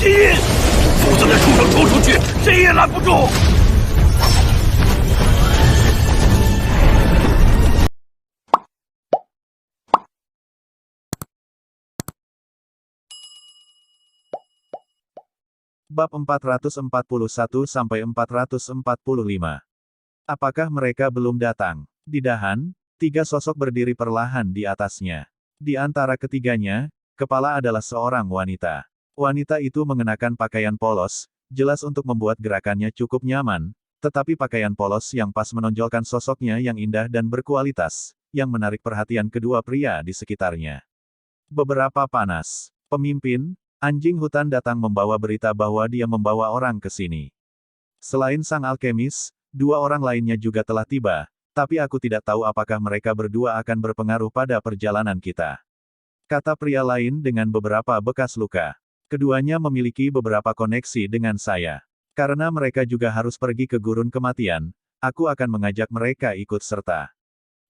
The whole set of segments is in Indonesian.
印，否则那畜生冲出去，谁也拦不住。Bab 441-445. Apakah mereka belum datang? Di dahan, tiga sosok berdiri perlahan di atasnya. Di antara ketiganya, kepala adalah seorang wanita. Wanita itu mengenakan pakaian polos, jelas untuk membuat gerakannya cukup nyaman, tetapi pakaian polos yang pas menonjolkan sosoknya yang indah dan berkualitas, yang menarik perhatian kedua pria di sekitarnya. Beberapa panas. Pemimpin, anjing hutan datang membawa berita bahwa dia membawa orang ke sini. Selain sang alkemis, dua orang lainnya juga telah tiba, tapi aku tidak tahu apakah mereka berdua akan berpengaruh pada perjalanan kita. Kata pria lain dengan beberapa bekas luka. Keduanya memiliki beberapa koneksi dengan saya. Karena mereka juga harus pergi ke gurun kematian, aku akan mengajak mereka ikut serta.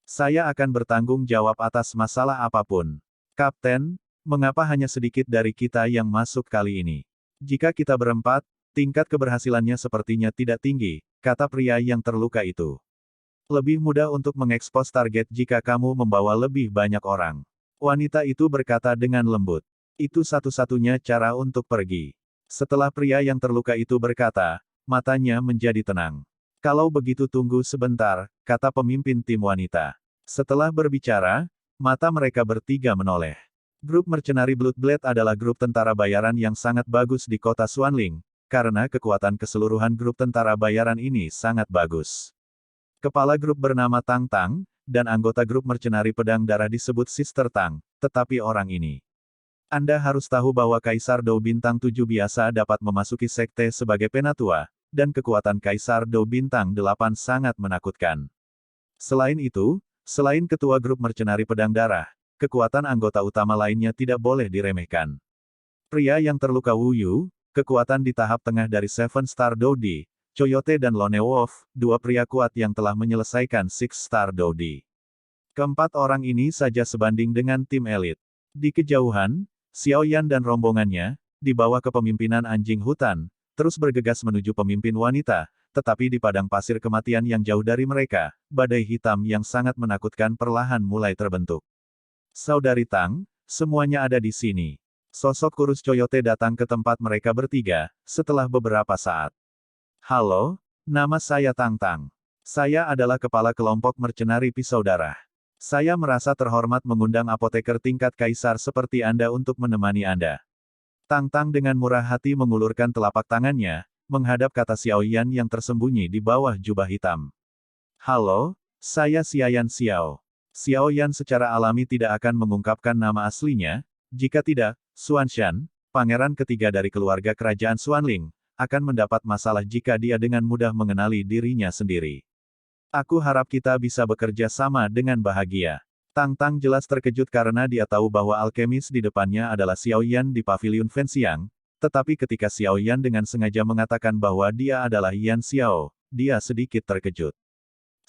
Saya akan bertanggung jawab atas masalah apapun. Kapten, mengapa hanya sedikit dari kita yang masuk kali ini? Jika kita berempat, tingkat keberhasilannya sepertinya tidak tinggi, kata pria yang terluka itu. Lebih mudah untuk mengekspos target jika kamu membawa lebih banyak orang. Wanita itu berkata dengan lembut. Itu satu-satunya cara untuk pergi. Setelah pria yang terluka itu berkata, matanya menjadi tenang. Kalau begitu tunggu sebentar, kata pemimpin tim wanita. Setelah berbicara, mata mereka bertiga menoleh. Grup mercenari Bloodblade adalah grup tentara bayaran yang sangat bagus di kota Swanling, karena kekuatan keseluruhan grup tentara bayaran ini sangat bagus. Kepala grup bernama Tang Tang, dan anggota grup mercenari pedang darah disebut Sister Tang, tetapi orang ini. Anda harus tahu bahwa Kaisar Dou Bintang 7 biasa dapat memasuki sekte sebagai penatua, dan kekuatan Kaisar Dou Bintang 8 sangat menakutkan. Selain itu, selain ketua grup mercenari pedang darah, kekuatan anggota utama lainnya tidak boleh diremehkan. Pria yang terluka Wu Yu, kekuatan di tahap tengah dari Seven Star Dodi, Coyote dan Lone Wolf, dua pria kuat yang telah menyelesaikan Six Star Dodi. Keempat orang ini saja sebanding dengan tim elit. Di kejauhan, Xiao Yan dan rombongannya, di bawah kepemimpinan anjing hutan, terus bergegas menuju pemimpin wanita, tetapi di padang pasir kematian yang jauh dari mereka, badai hitam yang sangat menakutkan perlahan mulai terbentuk. Saudari Tang, semuanya ada di sini. Sosok kurus Coyote datang ke tempat mereka bertiga, setelah beberapa saat. Halo, nama saya Tang Tang. Saya adalah kepala kelompok mercenari pisau darah. Saya merasa terhormat mengundang apoteker tingkat kaisar seperti Anda untuk menemani Anda. Tang Tang dengan murah hati mengulurkan telapak tangannya, menghadap kata Xiao Yan yang tersembunyi di bawah jubah hitam. Halo, saya Xiaoyan Xiao. Xiao Yan secara alami tidak akan mengungkapkan nama aslinya, jika tidak, Xuanshan, pangeran ketiga dari keluarga kerajaan Swanling, akan mendapat masalah jika dia dengan mudah mengenali dirinya sendiri. Aku harap kita bisa bekerja sama dengan bahagia. Tang Tang jelas terkejut karena dia tahu bahwa alkemis di depannya adalah Xiao Yan di pavilion Fenxiang, tetapi ketika Xiao Yan dengan sengaja mengatakan bahwa dia adalah Yan Xiao, dia sedikit terkejut.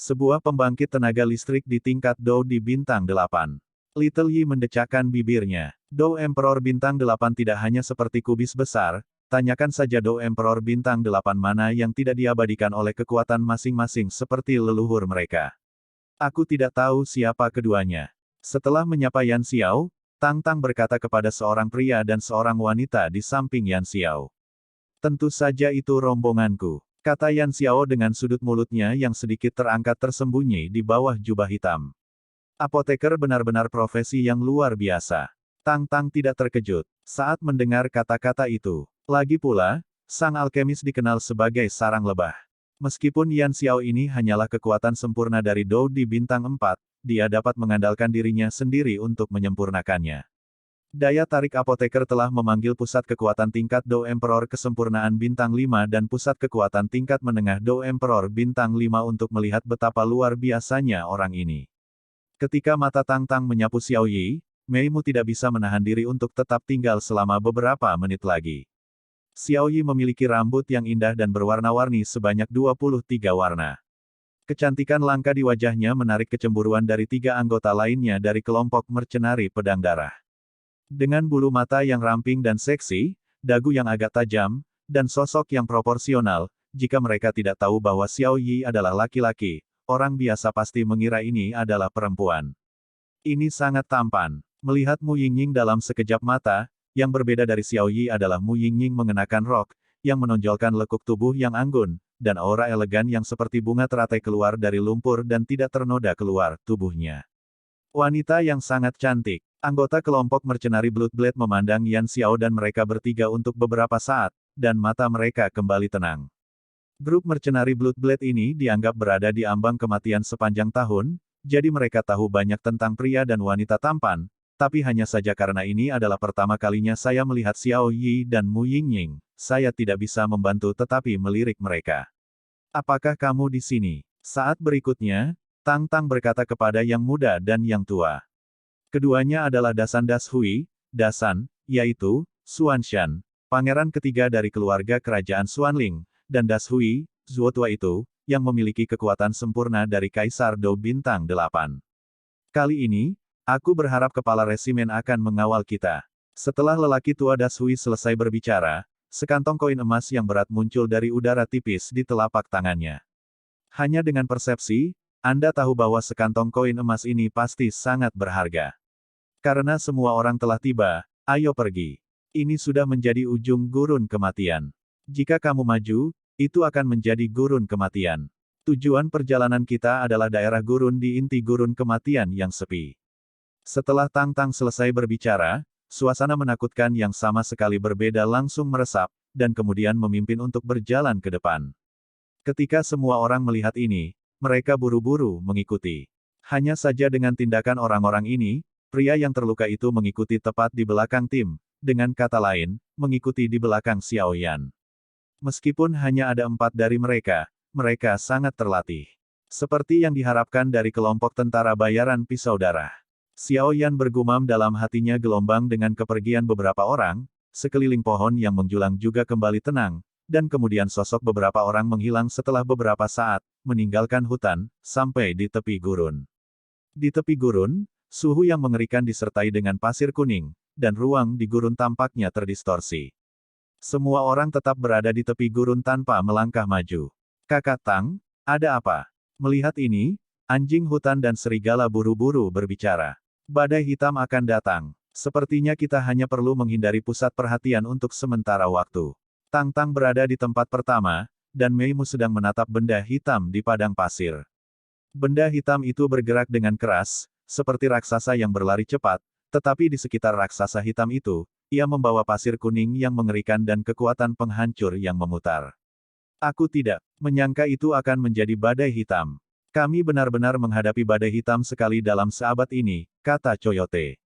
Sebuah pembangkit tenaga listrik di tingkat Dou di bintang 8. Little Yi mendecakkan bibirnya. Dou Emperor bintang 8 tidak hanya seperti kubis besar, tanyakan saja Dou Emperor bintang 8 mana yang tidak diabadikan oleh kekuatan masing-masing seperti leluhur mereka. Aku tidak tahu siapa keduanya. Setelah menyapa Yan Xiao, Tang Tang berkata kepada seorang pria dan seorang wanita di samping Yan Xiao. Tentu saja itu rombonganku, kata Yan Xiao dengan sudut mulutnya yang sedikit terangkat tersembunyi di bawah jubah hitam. Apoteker benar-benar profesi yang luar biasa. Tang Tang tidak terkejut saat mendengar kata-kata itu. Lagi pula, sang alkemis dikenal sebagai sarang lebah. Meskipun Yan Xiao ini hanyalah kekuatan sempurna dari Dou di bintang 4, dia dapat mengandalkan dirinya sendiri untuk menyempurnakannya. Daya tarik apoteker telah memanggil pusat kekuatan tingkat Dou Emperor kesempurnaan bintang 5 dan pusat kekuatan tingkat menengah Dou Emperor bintang 5 untuk melihat betapa luar biasanya orang ini. Ketika mata Tang Tang menyapu Xiao Yi, Meimu tidak bisa menahan diri untuk tetap tinggal selama beberapa menit lagi. Xiao Yi memiliki rambut yang indah dan berwarna-warni sebanyak 23 warna. Kecantikan langka di wajahnya menarik kecemburuan dari tiga anggota lainnya dari kelompok mercenari pedang darah. Dengan bulu mata yang ramping dan seksi, dagu yang agak tajam, dan sosok yang proporsional. Jika mereka tidak tahu bahwa Xiao Yi adalah laki-laki, orang biasa pasti mengira ini adalah perempuan. Ini sangat tampan. Melihat Mu Yingying dalam sekejap mata, yang berbeda dari Xiao Yi adalah Mu Yingying mengenakan rok, yang menonjolkan lekuk tubuh yang anggun, dan aura elegan yang seperti bunga teratai keluar dari lumpur dan tidak ternoda keluar tubuhnya. Wanita yang sangat cantik. Anggota kelompok mercenari Bloodblade memandang Yan Xiao dan mereka bertiga untuk beberapa saat, dan mata mereka kembali tenang. Grup mercenari Bloodblade ini dianggap berada di ambang kematian sepanjang tahun, jadi mereka tahu banyak tentang pria dan wanita tampan, tapi hanya saja karena ini adalah pertama kalinya saya melihat Xiao Yi dan Mu Yingying, saya tidak bisa membantu tetapi melirik mereka. Apakah kamu di sini? Saat berikutnya, Tang Tang berkata kepada yang muda dan yang tua. Keduanya adalah Dasan Das Hui, Dasan, yaitu, Xuanshan, pangeran ketiga dari keluarga kerajaan Xuanling, dan Das Hui, Zuo tua itu, yang memiliki kekuatan sempurna dari Kaisar Dou Bintang 8. Kali ini, aku berharap kepala resimen akan mengawal kita. Setelah lelaki tua Das Hui selesai berbicara, sekantong koin emas yang berat muncul dari udara tipis di telapak tangannya. Hanya dengan persepsi, Anda tahu bahwa sekantong koin emas ini pasti sangat berharga. Karena semua orang telah tiba, ayo pergi. Ini sudah menjadi ujung gurun kematian. Jika kamu maju, itu akan menjadi gurun kematian. Tujuan perjalanan kita adalah daerah gurun di inti gurun kematian yang sepi. Setelah Tang Tang selesai berbicara, suasana menakutkan yang sama sekali berbeda langsung meresap, dan kemudian memimpin untuk berjalan ke depan. Ketika semua orang melihat ini, mereka buru-buru mengikuti. Hanya saja dengan tindakan orang-orang ini, pria yang terluka itu mengikuti tepat di belakang tim, dengan kata lain, mengikuti di belakang Xiao Yan. Meskipun hanya ada 4 dari mereka, mereka sangat terlatih. Seperti yang diharapkan dari kelompok tentara bayaran pisau darah. Xiao Yan bergumam dalam hatinya gelombang dengan kepergian beberapa orang, sekeliling pohon yang menjulang juga kembali tenang, dan kemudian sosok beberapa orang menghilang setelah beberapa saat, meninggalkan hutan, sampai di tepi gurun. Di tepi gurun, suhu yang mengerikan disertai dengan pasir kuning, dan ruang di gurun tampaknya terdistorsi. Semua orang tetap berada di tepi gurun tanpa melangkah maju. Kakak Tang, ada apa? Melihat ini, anjing hutan dan serigala buru-buru berbicara. Badai hitam akan datang. Sepertinya kita hanya perlu menghindari pusat perhatian untuk sementara waktu. Tang Tang berada di tempat pertama, dan Mei Mu sedang menatap benda hitam di padang pasir. Benda hitam itu bergerak dengan keras, seperti raksasa yang berlari cepat, tetapi di sekitar raksasa hitam itu, ia membawa pasir kuning yang mengerikan dan kekuatan penghancur yang memutar. Aku tidak menyangka itu akan menjadi badai hitam. Kami benar-benar menghadapi badai hitam sekali dalam seabad ini, kata Coyote.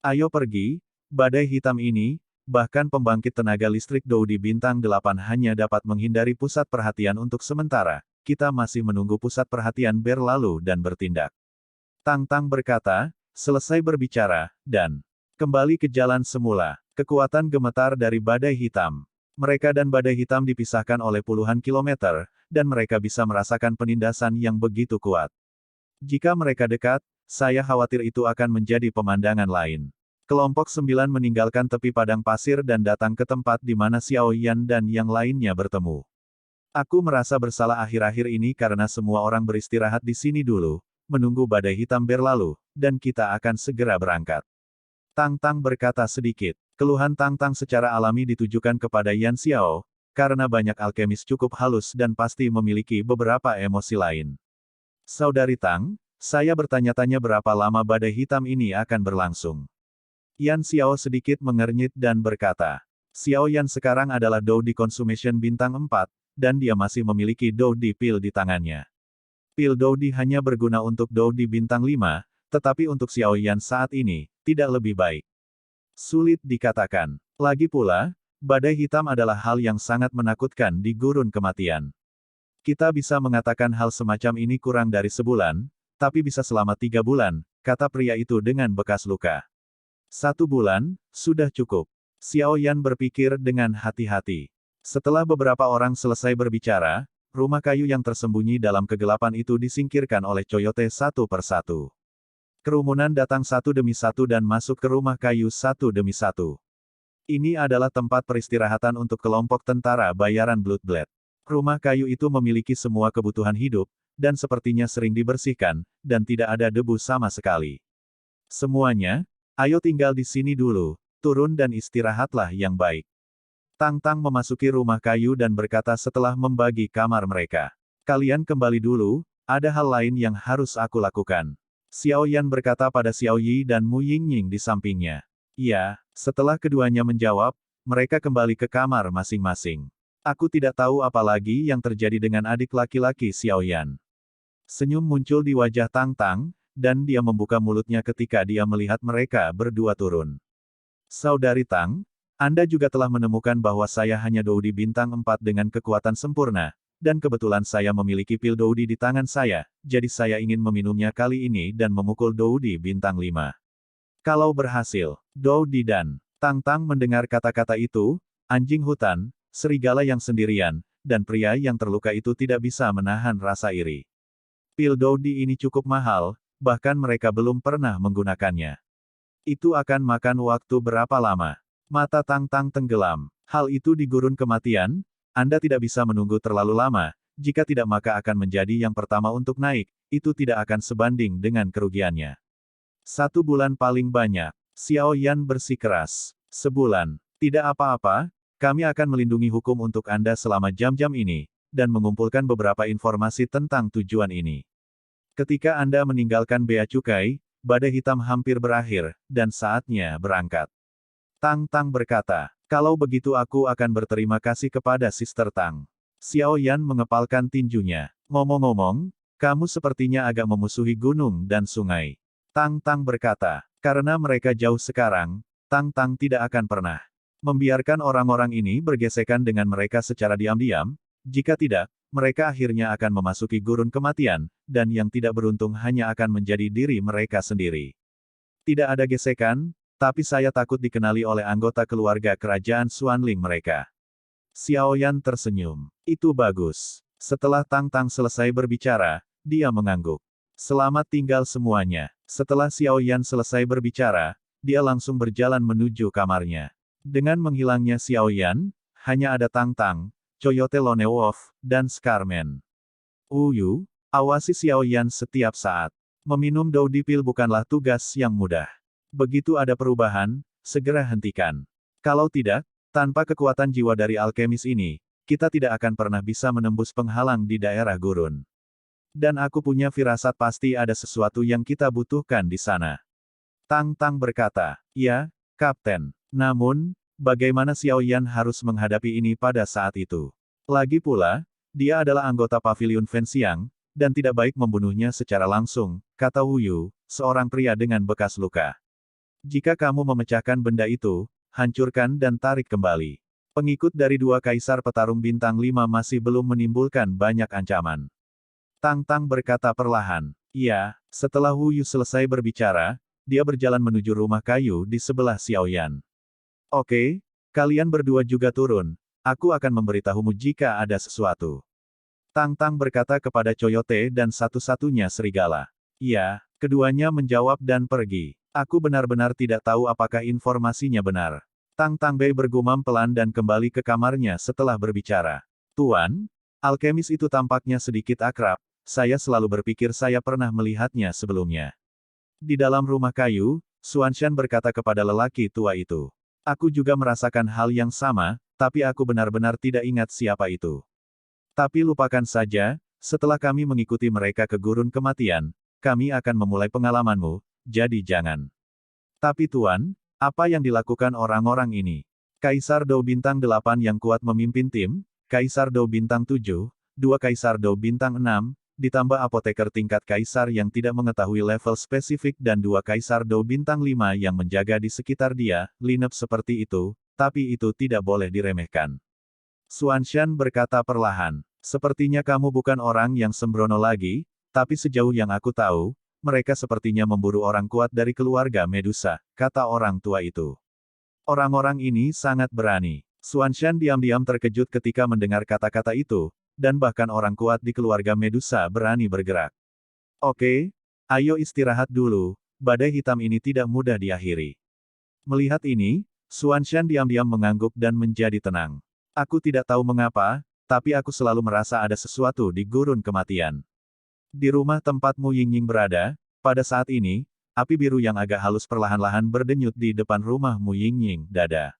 Ayo pergi, badai hitam ini, bahkan pembangkit tenaga listrik Dou di Bintang 8 hanya dapat menghindari pusat perhatian untuk sementara, kita masih menunggu pusat perhatian berlalu dan bertindak. Tang Tang berkata, selesai berbicara, dan kembali ke jalan semula. Kekuatan gemetar dari badai hitam. Mereka dan badai hitam dipisahkan oleh puluhan kilometer, dan mereka bisa merasakan penindasan yang begitu kuat. Jika mereka dekat, saya khawatir itu akan menjadi pemandangan lain. Kelompok 9 meninggalkan tepi padang pasir dan datang ke tempat di mana Xiao Yan dan yang lainnya bertemu. Aku merasa bersalah akhir-akhir ini karena semua orang beristirahat di sini dulu, menunggu badai hitam berlalu, dan kita akan segera berangkat. Tang Tang berkata sedikit. Keluhan Tang Tang secara alami ditujukan kepada Yan Xiao, karena banyak alkemis cukup halus dan pasti memiliki beberapa emosi lain. Saudari Tang, saya bertanya-tanya berapa lama badai hitam ini akan berlangsung. Yan Xiao sedikit mengernyit dan berkata, Xiao Yan sekarang adalah Dou di Consumation Bintang 4, dan dia masih memiliki Dou di Pil di tangannya. Pil Dou di hanya berguna untuk Dou di Bintang 5, tetapi untuk Xiao Yan saat ini, tidak lebih baik. Sulit dikatakan. Lagi pula, badai hitam adalah hal yang sangat menakutkan di gurun kematian. Kita bisa mengatakan hal semacam ini kurang dari sebulan, tapi bisa selama 3 bulan, kata pria itu dengan bekas luka. 1 bulan, sudah cukup. Xiao Yan berpikir dengan hati-hati. Setelah beberapa orang selesai berbicara, rumah kayu yang tersembunyi dalam kegelapan itu disingkirkan oleh Coyote satu persatu. Kerumunan datang satu demi satu dan masuk ke rumah kayu satu demi satu. Ini adalah tempat peristirahatan untuk kelompok tentara bayaran Bloodblade. Rumah kayu itu memiliki semua kebutuhan hidup, dan sepertinya sering dibersihkan, dan tidak ada debu sama sekali. Semuanya, ayo tinggal di sini dulu, turun dan istirahatlah yang baik. Tang Tang memasuki rumah kayu dan berkata setelah membagi kamar mereka. Kalian kembali dulu, ada hal lain yang harus aku lakukan. Xiao Yan berkata pada Xiao Yi dan Mu Yingying di sampingnya. Ya, setelah keduanya menjawab, mereka kembali ke kamar masing-masing. Aku tidak tahu apa lagi yang terjadi dengan adik laki-laki Xiao Yan. Senyum muncul di wajah Tang Tang, dan dia membuka mulutnya ketika dia melihat mereka berdua turun. Saudari Tang, Anda juga telah menemukan bahwa saya hanya Doudi bintang 4 dengan kekuatan sempurna, dan kebetulan saya memiliki pil Doudi di tangan saya, jadi saya ingin meminumnya kali ini dan memukul Doudi bintang 5. Kalau berhasil, Doudi dan Tang Tang mendengar kata-kata itu, anjing hutan, serigala yang sendirian, dan pria yang terluka itu tidak bisa menahan rasa iri. Pil Doudi ini cukup mahal, bahkan mereka belum pernah menggunakannya. Itu akan makan waktu berapa lama? Mata Tang Tang tenggelam. Hal itu di gurun kematian, Anda tidak bisa menunggu terlalu lama, jika tidak maka akan menjadi yang pertama untuk naik, itu tidak akan sebanding dengan kerugiannya. 1 bulan paling banyak. Xiao Yan bersikeras. Sebulan. Tidak apa-apa, kami akan melindungi hukum untuk Anda selama jam-jam ini, dan mengumpulkan beberapa informasi tentang tujuan ini. Ketika Anda meninggalkan Bea Cukai, badai hitam hampir berakhir, dan saatnya berangkat. Tang Tang berkata, kalau begitu aku akan berterima kasih kepada Sister Tang. Xiao Yan mengepalkan tinjunya. Ngomong-ngomong, kamu sepertinya agak memusuhi gunung dan sungai. Tang Tang berkata, karena mereka jauh sekarang, Tang Tang tidak akan pernah membiarkan orang-orang ini bergesekan dengan mereka secara diam-diam, jika tidak, mereka akhirnya akan memasuki gurun kematian, dan yang tidak beruntung hanya akan menjadi diri mereka sendiri. Tidak ada gesekan, tapi saya takut dikenali oleh anggota keluarga kerajaan Xuanling mereka. Xiao Yan tersenyum. Itu bagus. Setelah Tang Tang selesai berbicara, dia mengangguk. Selamat tinggal semuanya. Setelah Xiao Yan selesai berbicara, dia langsung berjalan menuju kamarnya. Dengan menghilangnya Xiao Yan, hanya ada Tang Tang, Coyote Lone Wolf, dan Scarman. Yu, awasi Xiao Yan setiap saat. Meminum Doudi Pil bukanlah tugas yang mudah. Begitu ada perubahan, segera hentikan. Kalau tidak, tanpa kekuatan jiwa dari alkemis ini, kita tidak akan pernah bisa menembus penghalang di daerah gurun. Dan aku punya firasat pasti ada sesuatu yang kita butuhkan di sana. Tang Tang berkata, ya, Kapten. Namun, bagaimana Xiao Yan harus menghadapi ini pada saat itu? Lagi pula, dia adalah anggota Pavilion Fenxiang, dan tidak baik membunuhnya secara langsung, kata Wu Yu, seorang pria dengan bekas luka. Jika kamu memecahkan benda itu, hancurkan dan tarik kembali. Pengikut dari 2 kaisar petarung bintang 5 masih belum menimbulkan banyak ancaman. Tang Tang berkata perlahan. Iya, setelah Wu Yu selesai berbicara, dia berjalan menuju rumah kayu di sebelah Xiao Yan. Oke, kalian berdua juga turun, aku akan memberitahumu jika ada sesuatu. Tang Tang berkata kepada Coyote dan satu-satunya serigala. Iya, keduanya menjawab dan pergi. Aku benar-benar tidak tahu apakah informasinya benar. Tang Tang Bei bergumam pelan dan kembali ke kamarnya setelah berbicara. Tuan, alkemis itu tampaknya sedikit akrab, saya selalu berpikir saya pernah melihatnya sebelumnya. Di dalam rumah kayu, Xuanshan berkata kepada lelaki tua itu. Aku juga merasakan hal yang sama, tapi aku benar-benar tidak ingat siapa itu. Tapi lupakan saja, setelah kami mengikuti mereka ke gurun kematian, kami akan memulai pengalamanmu, jadi jangan. Tapi Tuan, apa yang dilakukan orang-orang ini? Kaisar Dou Bintang 8 yang kuat memimpin tim, Kaisar Dou Bintang 7, 2 Kaisar Dou Bintang 6, ditambah apoteker tingkat kaisar yang tidak mengetahui level spesifik dan 2 kaisar Dou Bintang 5 yang menjaga di sekitar dia, lineup seperti itu, tapi itu tidak boleh diremehkan. Xuanshan berkata perlahan, sepertinya kamu bukan orang yang sembrono lagi, tapi sejauh yang aku tahu, mereka sepertinya memburu orang kuat dari keluarga Medusa, kata orang tua itu. Orang-orang ini sangat berani. Xuanshan diam-diam terkejut ketika mendengar kata-kata itu, dan bahkan orang kuat di keluarga Medusa berani bergerak. Oke, ayo istirahat dulu, badai hitam ini tidak mudah diakhiri. Melihat ini, Xuanshan diam-diam mengangguk dan menjadi tenang. Aku tidak tahu mengapa, tapi aku selalu merasa ada sesuatu di gurun kematian. Di rumah tempat Mu Yingying berada, pada saat ini, api biru yang agak halus perlahan-lahan berdenyut di depan rumah Mu Yingying, dada.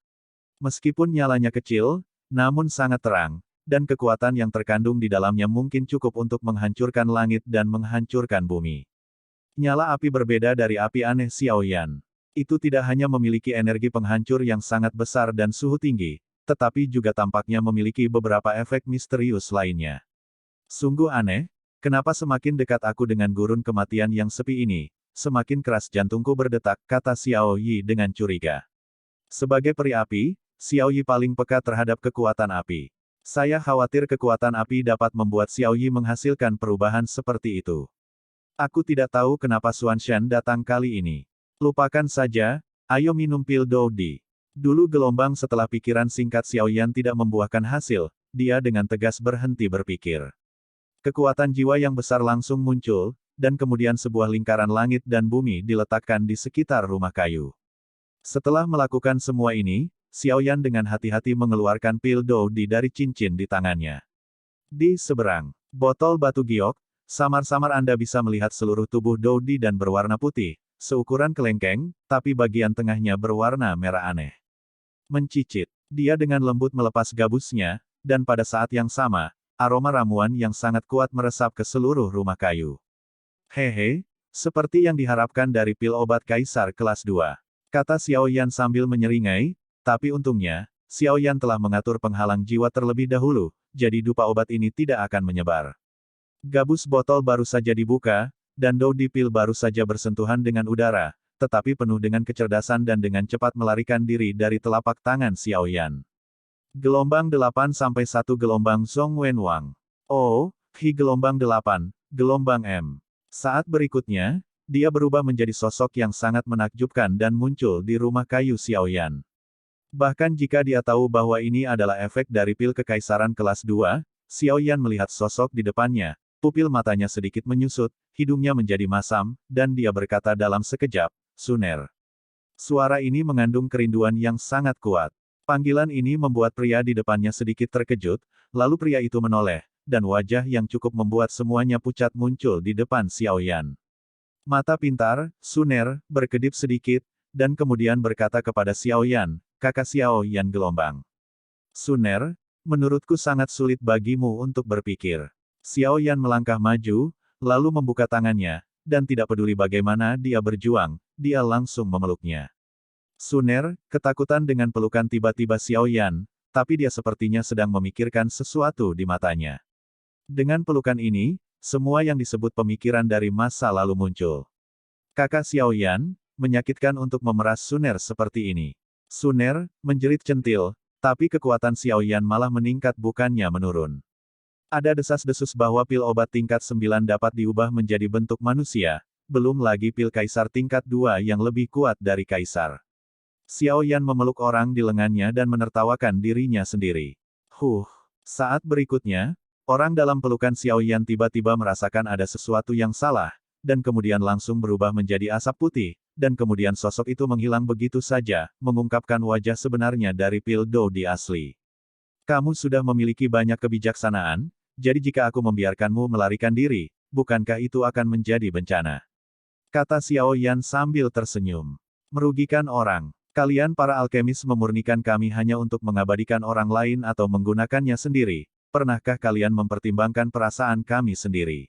Meskipun nyalanya kecil, namun sangat terang, dan kekuatan yang terkandung di dalamnya mungkin cukup untuk menghancurkan langit dan menghancurkan bumi. Nyala api berbeda dari api aneh Xiaoyan. Itu tidak hanya memiliki energi penghancur yang sangat besar dan suhu tinggi, tetapi juga tampaknya memiliki beberapa efek misterius lainnya. Sungguh aneh, kenapa semakin dekat aku dengan gurun kematian yang sepi ini, semakin keras jantungku berdetak, kata Xiao Yi dengan curiga. Sebagai peri api, Xiao Yi paling peka terhadap kekuatan api. Saya khawatir kekuatan api dapat membuat Xiao Yi menghasilkan perubahan seperti itu. Aku tidak tahu kenapa Xuanshan datang kali ini. Lupakan saja, ayo minum pil Doudi. Dulu gelombang setelah pikiran singkat Xiaoyan tidak membuahkan hasil, dia dengan tegas berhenti berpikir. Kekuatan jiwa yang besar langsung muncul, dan kemudian sebuah lingkaran langit dan bumi diletakkan di sekitar rumah kayu. Setelah melakukan semua ini, Xiaoyan dengan hati-hati mengeluarkan pil Doudi dari cincin di tangannya. Di seberang botol batu giok, samar-samar Anda bisa melihat seluruh tubuh Doudi dan berwarna putih, seukuran kelengkeng, tapi bagian tengahnya berwarna merah aneh. Mencicit, dia dengan lembut melepas gabusnya, dan pada saat yang sama, aroma ramuan yang sangat kuat meresap ke seluruh rumah kayu. Hehe, seperti yang diharapkan dari pil obat kaisar kelas 2. Kata Xiaoyan sambil menyeringai, tapi untungnya, Xiaoyan telah mengatur penghalang jiwa terlebih dahulu, jadi dupa obat ini tidak akan menyebar. Gabus botol baru saja dibuka, dan Doudi pil baru saja bersentuhan dengan udara, tetapi penuh dengan kecerdasan dan dengan cepat melarikan diri dari telapak tangan Xiaoyan. Gelombang 8 sampai 1 gelombang Zhong Wenwang. Oh, Hi gelombang 8, gelombang M. Saat berikutnya, dia berubah menjadi sosok yang sangat menakjubkan dan muncul di rumah kayu Xiaoyan. Bahkan jika dia tahu bahwa ini adalah efek dari pil kekaisaran kelas 2, Xiaoyan melihat sosok di depannya. Pupil matanya sedikit menyusut, hidungnya menjadi masam, dan dia berkata dalam sekejap, Suner. Suara ini mengandung kerinduan yang sangat kuat. Panggilan ini membuat pria di depannya sedikit terkejut, lalu pria itu menoleh, dan wajah yang cukup membuat semuanya pucat muncul di depan Xiaoyan. Mata pintar, Suner, berkedip sedikit, dan kemudian berkata kepada Xiaoyan, kakak Xiaoyan gelombang. Suner, menurutku sangat sulit bagimu untuk berpikir. Xiaoyan melangkah maju, lalu membuka tangannya, dan tidak peduli bagaimana dia berjuang, dia langsung memeluknya. Suner, ketakutan dengan pelukan tiba-tiba Xiaoyan, tapi dia sepertinya sedang memikirkan sesuatu di matanya. Dengan pelukan ini, semua yang disebut pemikiran dari masa lalu muncul. Kakak Xiaoyan, menyakitkan untuk memeras Suner seperti ini. Suner, menjerit centil, tapi kekuatan Xiaoyan malah meningkat bukannya menurun. Ada desas-desus bahwa pil obat tingkat 9 dapat diubah menjadi bentuk manusia, belum lagi pil kaisar tingkat 2 yang lebih kuat dari kaisar. Xiaoyan memeluk orang di lengannya dan menertawakan dirinya sendiri. Saat berikutnya, orang dalam pelukan Xiaoyan tiba-tiba merasakan ada sesuatu yang salah, dan kemudian langsung berubah menjadi asap putih, dan kemudian sosok itu menghilang begitu saja, mengungkapkan wajah sebenarnya dari pil Doudi asli. Kamu sudah memiliki banyak kebijaksanaan, jadi jika aku membiarkanmu melarikan diri, bukankah itu akan menjadi bencana? Kata Xiaoyan sambil tersenyum. Merugikan orang. Kalian para alkemis memurnikan kami hanya untuk mengabadikan orang lain atau menggunakannya sendiri. Pernahkah kalian mempertimbangkan perasaan kami sendiri?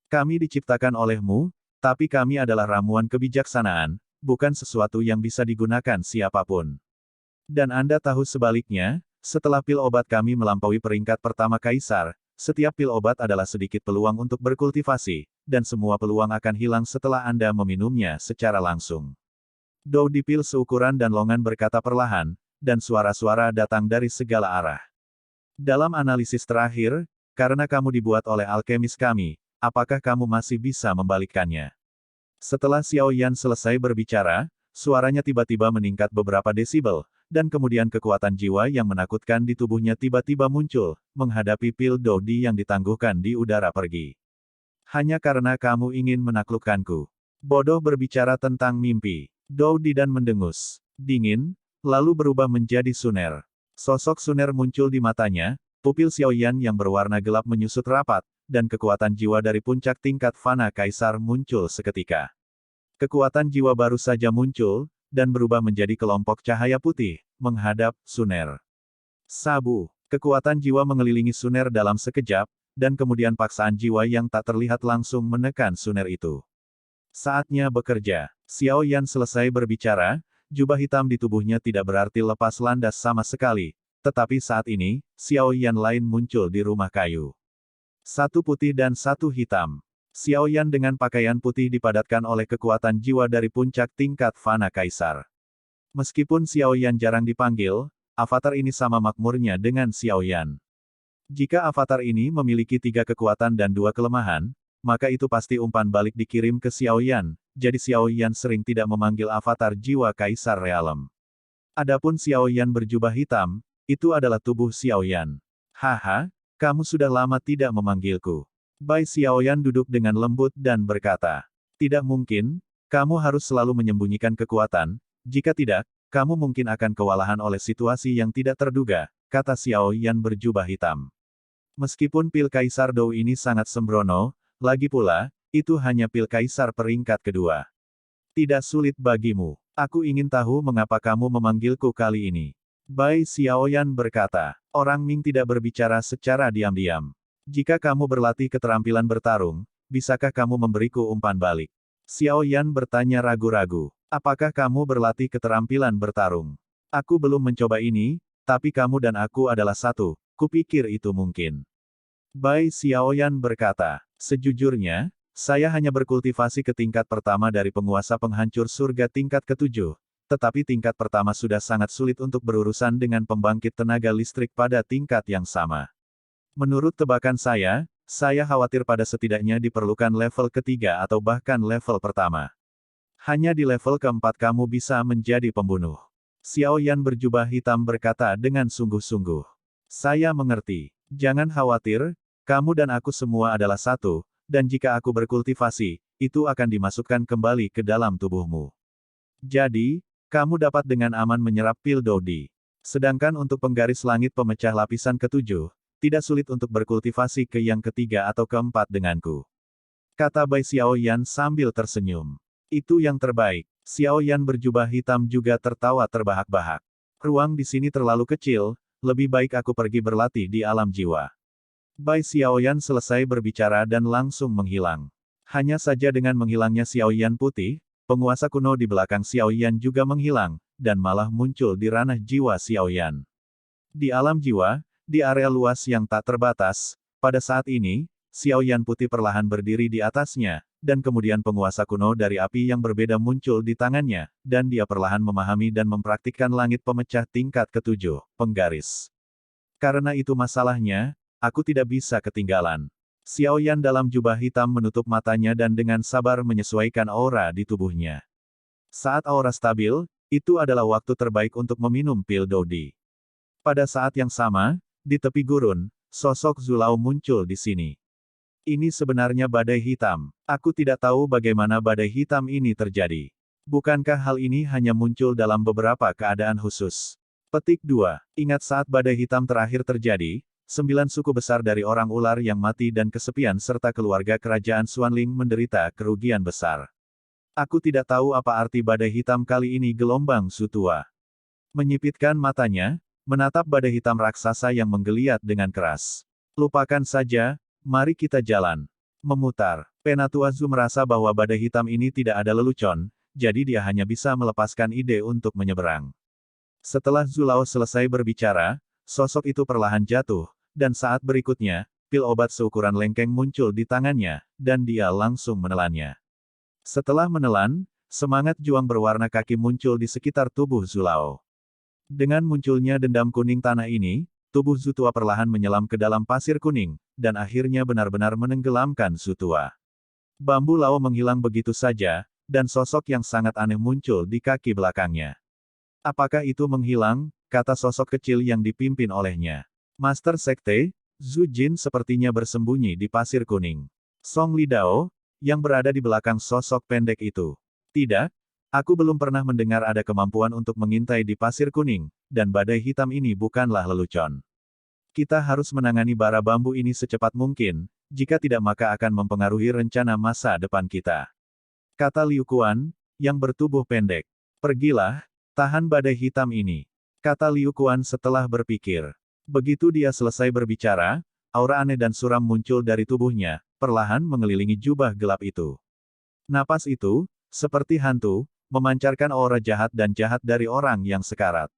Kami diciptakan olehmu, tapi kami adalah ramuan kebijaksanaan, bukan sesuatu yang bisa digunakan siapapun. Dan Anda tahu sebaliknya, setelah pil obat kami melampaui peringkat pertama kaisar, setiap pil obat adalah sedikit peluang untuk berkultivasi, dan semua peluang akan hilang setelah Anda meminumnya secara langsung. Doudi pil seukuran dan longan berkata perlahan, dan suara-suara datang dari segala arah. Dalam analisis terakhir, karena kamu dibuat oleh alkemis kami, apakah kamu masih bisa membalikkannya? Setelah Xiaoyan selesai berbicara, suaranya tiba-tiba meningkat beberapa desibel, dan kemudian kekuatan jiwa yang menakutkan di tubuhnya tiba-tiba muncul, menghadapi pil Doudi yang ditangguhkan di udara pergi. Hanya karena kamu ingin menaklukkanku. Bodoh berbicara tentang mimpi. Doudi dan mendengus. Dingin, lalu berubah menjadi Suner. Sosok Suner muncul di matanya, pupil Xiaoyan yang berwarna gelap menyusut rapat, dan kekuatan jiwa dari puncak tingkat Fana Kaisar muncul seketika. Kekuatan jiwa baru saja muncul, dan berubah menjadi kelompok cahaya putih, menghadap Suner. Sabu, kekuatan jiwa mengelilingi Suner dalam sekejap, dan kemudian paksaan jiwa yang tak terlihat langsung menekan Suner itu. Saatnya bekerja. Xiaoyan selesai berbicara, jubah hitam di tubuhnya tidak berarti lepas landas sama sekali, tetapi saat ini, Xiaoyan lain muncul di rumah kayu. Satu putih dan satu hitam. Xiaoyan dengan pakaian putih dipadatkan oleh kekuatan jiwa dari puncak tingkat Fana Kaisar. Meskipun Xiaoyan jarang dipanggil, avatar ini sama makmurnya dengan Xiaoyan. Jika avatar ini memiliki 3 kekuatan dan 2 kelemahan, maka itu pasti umpan balik dikirim ke Xiaoyan, jadi Xiaoyan sering tidak memanggil avatar jiwa Kaisar Realem. Adapun Xiaoyan berjubah hitam, itu adalah tubuh Xiaoyan. Haha, kamu sudah lama tidak memanggilku. Bai Xiaoyan duduk dengan lembut dan berkata, tidak mungkin, kamu harus selalu menyembunyikan kekuatan, jika tidak, kamu mungkin akan kewalahan oleh situasi yang tidak terduga, kata Xiaoyan berjubah hitam. Meskipun pil Kaisar Dou ini sangat sembrono, lagi pula, itu hanya pil Kaisar peringkat kedua. Tidak sulit bagimu. Aku ingin tahu mengapa kamu memanggilku kali ini. Bai Xiaoyan berkata, orang Ming tidak berbicara secara diam-diam. Jika kamu berlatih keterampilan bertarung, bisakah kamu memberiku umpan balik? Xiaoyan bertanya ragu-ragu. Apakah kamu berlatih keterampilan bertarung? Aku belum mencoba ini, tapi kamu dan aku adalah satu, kupikir itu mungkin. Bai Xiaoyan berkata, sejujurnya, saya hanya berkultivasi ke tingkat pertama dari penguasa penghancur surga tingkat ke-7, tetapi tingkat pertama sudah sangat sulit untuk berurusan dengan pembangkit tenaga listrik pada tingkat yang sama. Menurut tebakan saya khawatir pada setidaknya diperlukan level ketiga atau bahkan level pertama. Hanya di level keempat kamu bisa menjadi pembunuh. Xiaoyan berjubah hitam berkata dengan sungguh-sungguh. Saya mengerti. Jangan khawatir, kamu dan aku semua adalah satu, dan jika aku berkultivasi, itu akan dimasukkan kembali ke dalam tubuhmu. Jadi, kamu dapat dengan aman menyerap pil Dodi. Sedangkan untuk penggaris langit pemecah lapisan ke-7, tidak sulit untuk berkultivasi ke yang ketiga atau keempat denganku. Kata Bai Xiaoyan sambil tersenyum. Itu yang terbaik. Xiaoyan berjubah hitam juga tertawa terbahak-bahak. Ruang di sini terlalu kecil, lebih baik aku pergi berlatih di alam jiwa. Bai Xiaoyan selesai berbicara dan langsung menghilang. Hanya saja dengan menghilangnya Xiaoyan putih, penguasa kuno di belakang Xiaoyan juga menghilang, dan malah muncul di ranah jiwa Xiaoyan. Di alam jiwa, di area luas yang tak terbatas, pada saat ini, Xiaoyan putih perlahan berdiri di atasnya, dan kemudian penguasa kuno dari api yang berbeda muncul di tangannya, dan dia perlahan memahami dan mempraktikkan langit pemecah tingkat ke-7, penggaris. Karena itu masalahnya, aku tidak bisa ketinggalan. Xiaoyan dalam jubah hitam menutup matanya dan dengan sabar menyesuaikan aura di tubuhnya. Saat aura stabil, itu adalah waktu terbaik untuk meminum pil Dodi. Pada saat yang sama, di tepi gurun, sosok Zulao muncul di sini. Ini sebenarnya badai hitam. Aku tidak tahu bagaimana badai hitam ini terjadi. Bukankah hal ini hanya muncul dalam beberapa keadaan khusus? Petik 2. Ingat saat badai hitam terakhir terjadi, 9 suku besar dari orang ular yang mati dan kesepian serta keluarga kerajaan Xuanling menderita kerugian besar. Aku tidak tahu apa arti badai hitam kali ini gelombang Sutua. Menyipitkan matanya, menatap badai hitam raksasa yang menggeliat dengan keras. Lupakan saja, mari kita jalan. Memutar. Penatua Zhu merasa bahwa badai hitam ini tidak ada lelucon, jadi dia hanya bisa melepaskan ide untuk menyeberang. Setelah Zulao selesai berbicara, sosok itu perlahan jatuh, dan saat berikutnya, pil obat seukuran lengkeng muncul di tangannya, dan dia langsung menelannya. Setelah menelan, semangat juang berwarna kaki muncul di sekitar tubuh Zulao. Dengan munculnya dendam kuning tanah ini, tubuh Zutua perlahan menyelam ke dalam pasir kuning, dan akhirnya benar-benar menenggelamkan Zutua. Bambu Lao menghilang begitu saja, dan sosok yang sangat aneh muncul di kaki belakangnya. Apakah itu menghilang? Kata sosok kecil yang dipimpin olehnya. Master Sekte, Zhu Jin sepertinya bersembunyi di pasir kuning. Song Lidao, yang berada di belakang sosok pendek itu. Tidak, Aku belum pernah mendengar ada kemampuan untuk mengintai di pasir kuning, dan badai hitam ini bukanlah lelucon. Kita harus menangani bara bambu ini secepat mungkin, jika tidak maka akan mempengaruhi rencana masa depan kita. Kata Liu Kuan, yang bertubuh pendek. Pergilah, tahan badai hitam ini. Kata Liu Kuan setelah berpikir. Begitu dia selesai berbicara, aura aneh dan suram muncul dari tubuhnya, perlahan mengelilingi jubah gelap itu. Napas itu, seperti hantu, memancarkan aura jahat dan jahat dari orang yang sekarat.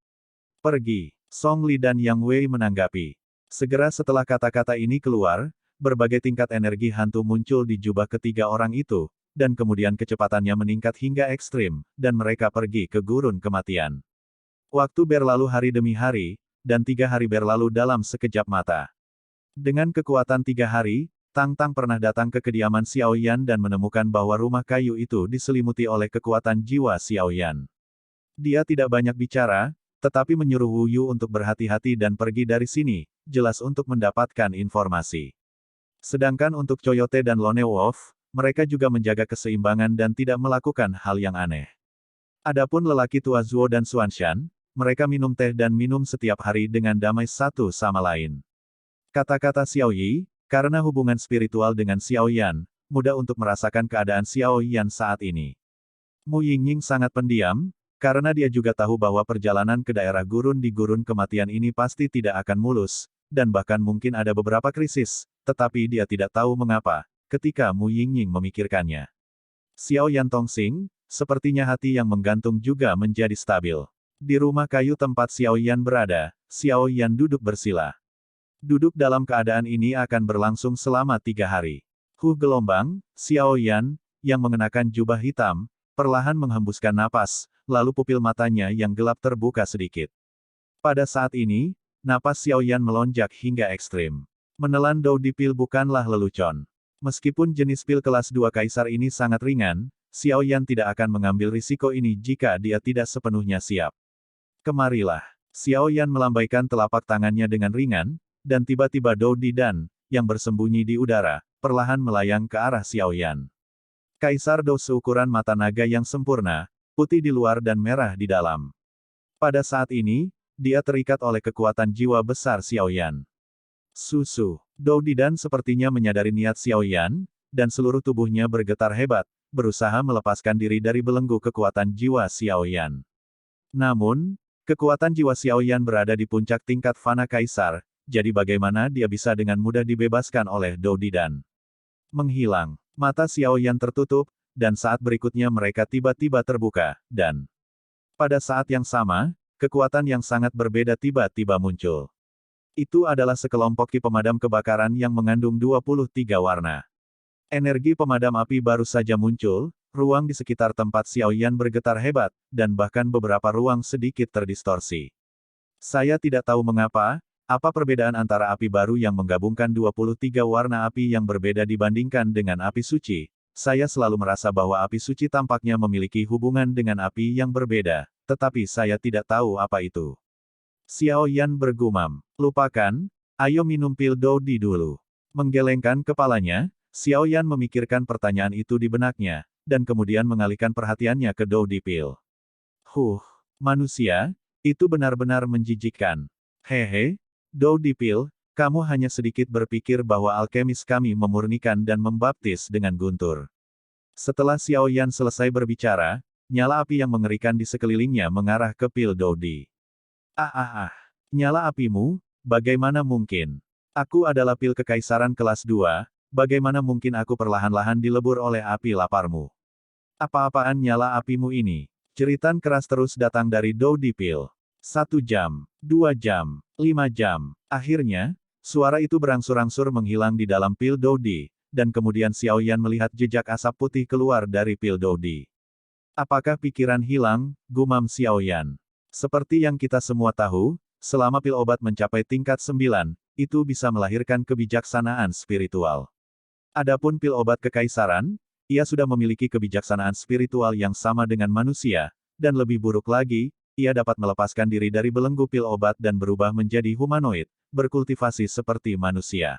Pergi, Song Li dan Yang Wei menanggapi. Segera setelah kata-kata ini keluar, berbagai tingkat energi hantu muncul di jubah ketiga orang itu, dan kemudian kecepatannya meningkat hingga ekstrim, dan mereka pergi ke gurun kematian. Waktu berlalu hari demi hari, dan 3 hari berlalu dalam sekejap mata. Dengan kekuatan 3 hari, Tang Tang pernah datang ke kediaman Xiao Yan dan menemukan bahwa rumah kayu itu diselimuti oleh kekuatan jiwa Xiao Yan. Dia tidak banyak bicara, tetapi menyuruh Wu Yu untuk berhati-hati dan pergi dari sini, jelas untuk mendapatkan informasi. Sedangkan untuk Coyote dan Lone Wolf, mereka juga menjaga keseimbangan dan tidak melakukan hal yang aneh. Adapun lelaki tua Zuo dan Xuanshan, mereka minum teh dan minum setiap hari dengan damai satu sama lain. Kata-kata Xiao Yi, karena hubungan spiritual dengan Xiao Yan, mudah untuk merasakan keadaan Xiao Yan saat ini. Mu Yingying sangat pendiam, karena dia juga tahu bahwa perjalanan ke daerah gurun di gurun kematian ini pasti tidak akan mulus, dan bahkan mungkin ada beberapa krisis, tetapi dia tidak tahu mengapa, ketika Mu Yingying memikirkannya. Xiao Yan Tongsing, sepertinya hati yang menggantung juga menjadi stabil. Di rumah kayu tempat Xiao Yan berada, Xiao Yan duduk bersila. Duduk dalam keadaan ini akan berlangsung selama 3 hari. Gelombang, Xiao Yan, yang mengenakan jubah hitam, perlahan menghembuskan napas, lalu pupil matanya yang gelap terbuka sedikit. Pada saat ini, napas Xiao Yan melonjak hingga ekstrim. Menelan Dou di pil bukanlah lelucon. Meskipun jenis pil kelas 2 kaisar ini sangat ringan, Xiao Yan tidak akan mengambil risiko ini jika dia tidak sepenuhnya siap. Kemarilah. Xiao Yan melambaikan telapak tangannya dengan ringan, dan tiba-tiba Dou Didan, yang bersembunyi di udara, perlahan melayang ke arah Xiao Yan. Kaisar Dou seukuran mata naga yang sempurna, putih di luar dan merah di dalam. Pada saat ini, dia terikat oleh kekuatan jiwa besar Xiao Yan. Susu. Dou Didan sepertinya menyadari niat Xiao Yan, dan seluruh tubuhnya bergetar hebat, berusaha melepaskan diri dari belenggu kekuatan jiwa Xiao Yan. Namun, kekuatan jiwa Xiao Yan berada di puncak tingkat fana kaisar, jadi bagaimana dia bisa dengan mudah dibebaskan oleh Dou Didan? Menghilang. Mata Xiao Yan tertutup, dan saat berikutnya mereka tiba-tiba terbuka, dan pada saat yang sama, kekuatan yang sangat berbeda tiba-tiba muncul. Itu adalah sekelompok ki pemadam kebakaran yang mengandung 23 warna. Energi pemadam api baru saja muncul, ruang di sekitar tempat Xiao Yan bergetar hebat, dan bahkan beberapa ruang sedikit terdistorsi. Saya tidak tahu mengapa, apa perbedaan antara api baru yang menggabungkan 23 warna api yang berbeda dibandingkan dengan api suci? Saya selalu merasa bahwa api suci tampaknya memiliki hubungan dengan api yang berbeda, tetapi saya tidak tahu apa itu. Xiao Yan bergumam, lupakan, ayo minum pil Dou Di dulu. Menggelengkan kepalanya, Xiao Yan memikirkan pertanyaan itu di benaknya, dan kemudian mengalihkan perhatiannya ke Dou Di pil. Manusia, itu benar-benar menjijikkan. Hehe. Dou Di pil, kamu hanya sedikit berpikir bahwa alkemis kami memurnikan dan membaptis dengan guntur. Setelah Xiao Yan selesai berbicara, nyala api yang mengerikan di sekelilingnya mengarah ke pil Dou Di. Nyala apimu, bagaimana mungkin? Aku adalah pil kekaisaran kelas 2, bagaimana mungkin aku perlahan-lahan dilebur oleh api laparmu? Apa-apaan nyala apimu ini? Jeritan keras terus datang dari Dou Di pil. 1 jam, 2 jam, 5 jam. Akhirnya, suara itu berangsur-angsur menghilang di dalam pil Dou Di, dan kemudian Xiao Yan melihat jejak asap putih keluar dari pil Dou Di. Apakah pikiran hilang? Gumam Xiao Yan. Seperti yang kita semua tahu, selama pil obat mencapai tingkat 9, itu bisa melahirkan kebijaksanaan spiritual. Adapun pil obat kekaisaran, ia sudah memiliki kebijaksanaan spiritual yang sama dengan manusia, dan lebih buruk lagi, ia dapat melepaskan diri dari belenggu pil obat dan berubah menjadi humanoid, berkultivasi seperti manusia.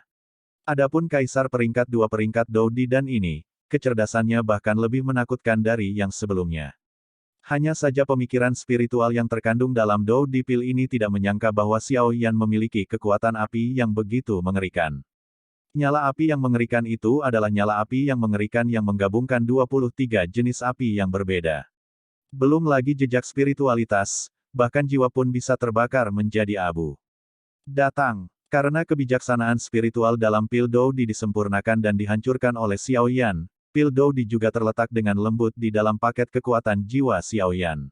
Adapun kaisar peringkat 2 peringkat Dou Di dan ini, kecerdasannya bahkan lebih menakutkan dari yang sebelumnya. Hanya saja pemikiran spiritual yang terkandung dalam Dou Di Pil ini tidak menyangka bahwa Xiao Yan memiliki kekuatan api yang begitu mengerikan. Nyala api yang mengerikan itu adalah nyala api yang mengerikan yang menggabungkan 23 jenis api yang berbeda. Belum lagi jejak spiritualitas, bahkan jiwa pun bisa terbakar menjadi abu. Datang. Karena kebijaksanaan spiritual dalam Pil Dou Di disempurnakan dan dihancurkan oleh Xiao Yan, Pil Dou Di juga terletak dengan lembut di dalam paket kekuatan jiwa Xiao Yan.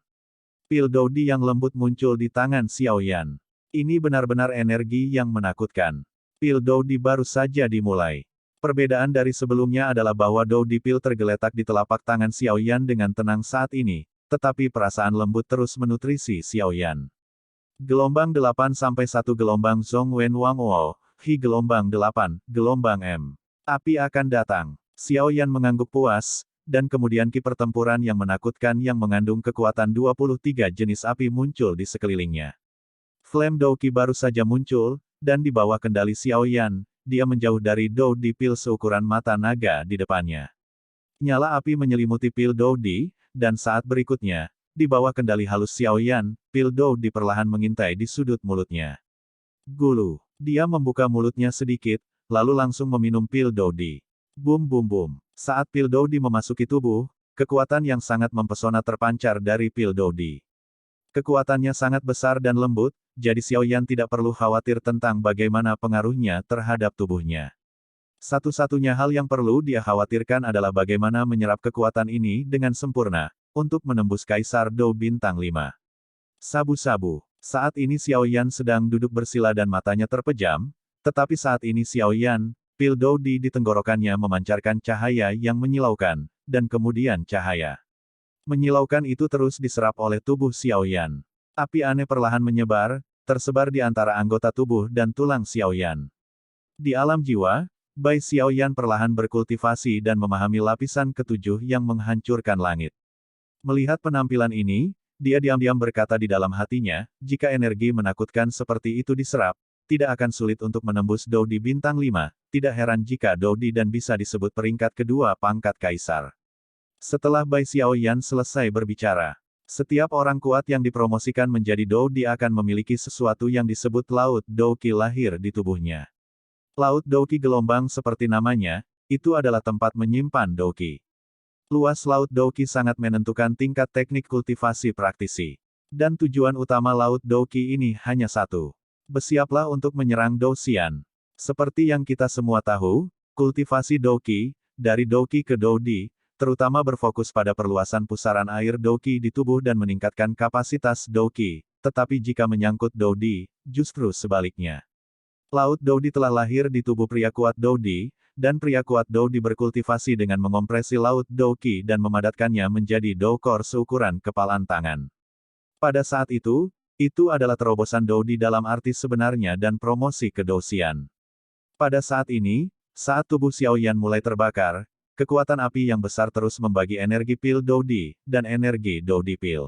Pil Dou Di yang lembut muncul di tangan Xiao Yan. Ini benar-benar energi yang menakutkan. Pil Dou Di baru saja dimulai. Perbedaan dari sebelumnya adalah bahwa Dou Di Pil tergeletak di telapak tangan Xiao Yan dengan tenang saat ini, tetapi perasaan lembut terus menutrisi Xiao Yan. Gelombang 8 sampai 1 gelombang Zhong Wen Wang Wo, Hi gelombang 8, gelombang M. Api akan datang. Xiao Yan mengangguk puas, dan kemudian ki pertempuran yang menakutkan yang mengandung kekuatan 23 jenis api muncul di sekelilingnya. Flame Dou Qi baru saja muncul, dan di bawah kendali Xiao Yan, dia menjauh dari Dou Di Pil seukuran mata naga di depannya. Nyala api menyelimuti Pil Dou Di, dan saat berikutnya, di bawah kendali halus Xiao Yan, Pil Dou Di perlahan mengintai di sudut mulutnya. Gulu. Dia membuka mulutnya sedikit, lalu langsung meminum Pil Dou Di. Bum bum bum. Saat Pil Dou Di memasuki tubuh, kekuatan yang sangat mempesona terpancar dari Pil Dou Di. Kekuatannya sangat besar dan lembut, jadi Xiao Yan tidak perlu khawatir tentang bagaimana pengaruhnya terhadap tubuhnya. Satu-satunya hal yang perlu dia khawatirkan adalah bagaimana menyerap kekuatan ini dengan sempurna, untuk menembus Kaisar Dou Bintang 5. Sabu-sabu. Saat ini Xiao Yan sedang duduk bersila dan matanya terpejam, tetapi saat ini Xiao Yan, Pil Dou Di di tenggorokannya memancarkan cahaya yang menyilaukan, dan kemudian cahaya menyilaukan itu terus diserap oleh tubuh Xiao Yan. Api aneh perlahan menyebar, tersebar di antara anggota tubuh dan tulang Xiao Yan. Di alam jiwa, Bai Xiao Yan perlahan berkultivasi dan memahami lapisan ketujuh yang menghancurkan langit. Melihat penampilan ini, dia diam-diam berkata di dalam hatinya, jika energi menakutkan seperti itu diserap, tidak akan sulit untuk menembus Dou Di Bintang 5, tidak heran jika Dou Di dan bisa disebut peringkat kedua pangkat kaisar. Setelah Bai Xiao Yan selesai berbicara, setiap orang kuat yang dipromosikan menjadi Dou Di akan memiliki sesuatu yang disebut Laut Dou Qi lahir di tubuhnya. Laut Dou Qi gelombang seperti namanya, itu adalah tempat menyimpan Dou Qi. Luas Laut Dou Qi sangat menentukan tingkat teknik kultivasi praktisi. Dan tujuan utama Laut Dou Qi ini hanya satu. Bersiaplah untuk menyerang Dou Xian. Seperti yang kita semua tahu, kultivasi Dou Qi, dari Dou Qi ke Dou Di, terutama berfokus pada perluasan pusaran air Dou Qi di tubuh dan meningkatkan kapasitas Dou Qi, tetapi jika menyangkut Dou Di, justru sebaliknya. Laut Dou Di telah lahir di tubuh pria kuat Dou Di, dan pria kuat Dou Di berkultivasi dengan mengompresi Laut Dou Qi dan memadatkannya menjadi Dou Core seukuran kepalan tangan. Pada saat itu adalah terobosan Dou Di dalam arti sebenarnya dan promosi ke Dou Xian. Pada saat ini, saat tubuh Xiao Yan mulai terbakar, kekuatan api yang besar terus membagi energi Pil Dou Di, dan energi Dou Di Pil.